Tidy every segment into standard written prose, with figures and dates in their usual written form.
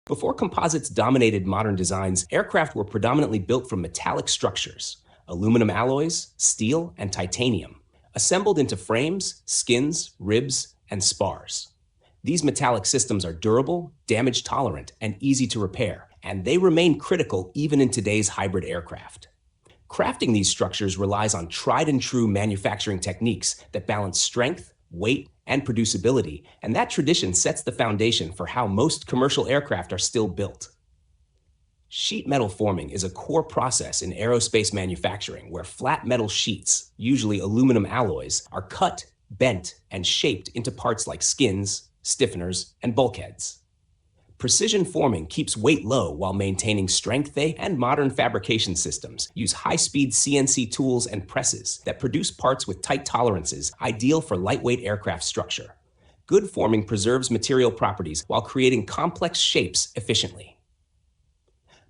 Before composites dominated modern designs, aircraft were predominantly built from metallic structures, aluminum alloys, steel, and titanium, assembled into frames, skins, ribs, and spars. These metallic systems are durable, damage-tolerant, and easy to repair, and they remain critical even in today's hybrid aircraft. Crafting these structures relies on tried-and-true manufacturing techniques that balance strength, weight, and producibility, and that tradition sets the foundation for how most commercial aircraft are still built. Sheet metal forming is a core process in aerospace manufacturing where flat metal sheets, usually aluminum alloys, are cut, bent, and shaped into parts like skins, stiffeners, and bulkheads. Precision forming keeps weight low while maintaining strength, and modern fabrication systems use high-speed CNC tools and presses that produce parts with tight tolerances ideal for lightweight aircraft structure. Good forming preserves material properties while creating complex shapes efficiently.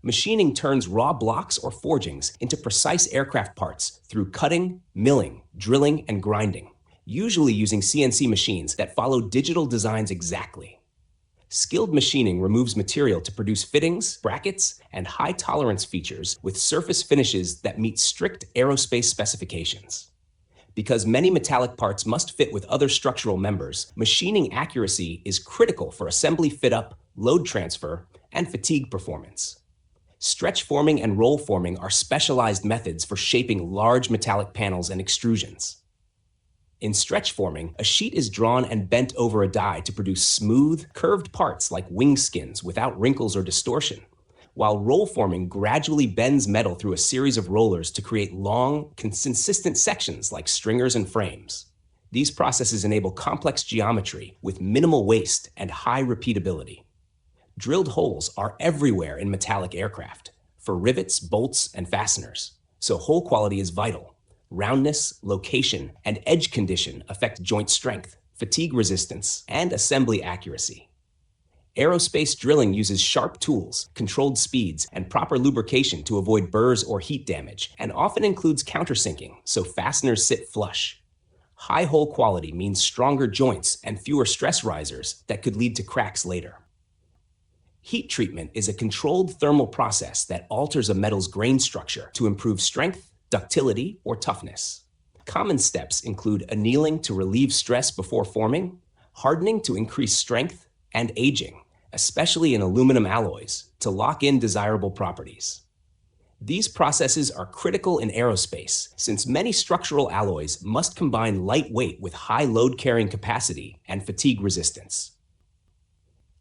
Machining turns raw blocks or forgings into precise aircraft parts through cutting, milling, drilling, and grinding, usually using CNC machines that follow digital designs exactly. Skilled machining removes material to produce fittings, brackets, and high-tolerance features with surface finishes that meet strict aerospace specifications. Because many metallic parts must fit with other structural members, machining accuracy is critical for assembly fit-up, load transfer, and fatigue performance. Stretch forming and roll forming are specialized methods for shaping large metallic panels and extrusions. In stretch forming, a sheet is drawn and bent over a die to produce smooth, curved parts like wing skins without wrinkles or distortion, while roll forming gradually bends metal through a series of rollers to create long, consistent sections like stringers and frames. These processes enable complex geometry with minimal waste and high repeatability. Drilled holes are everywhere in metallic aircraft, for rivets, bolts, and fasteners, so hole quality is vital. Roundness, location, and edge condition affect joint strength, fatigue resistance, and assembly accuracy. Aerospace drilling uses sharp tools, controlled speeds, and proper lubrication to avoid burrs or heat damage, and often includes countersinking, so fasteners sit flush. High hole quality means stronger joints and fewer stress risers that could lead to cracks later. Heat treatment is a controlled thermal process that alters a metal's grain structure to improve strength, ductility, or toughness. Common steps include annealing to relieve stress before forming, hardening to increase strength, and aging, especially in aluminum alloys, to lock in desirable properties. These processes are critical in aerospace since many structural alloys must combine light weight with high load-carrying capacity and fatigue resistance.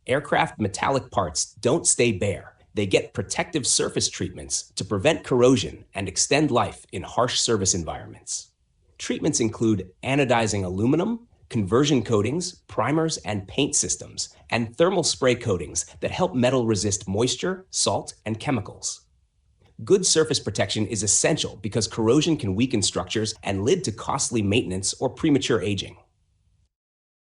Aircraft metallic parts don't stay bare. They get protective surface treatments to prevent corrosion and extend life in harsh service environments. Treatments include anodizing aluminum, conversion coatings, primers and paint systems, and thermal spray coatings that help metal resist moisture, salt, and chemicals. Good surface protection is essential because corrosion can weaken structures and lead to costly maintenance or premature aging.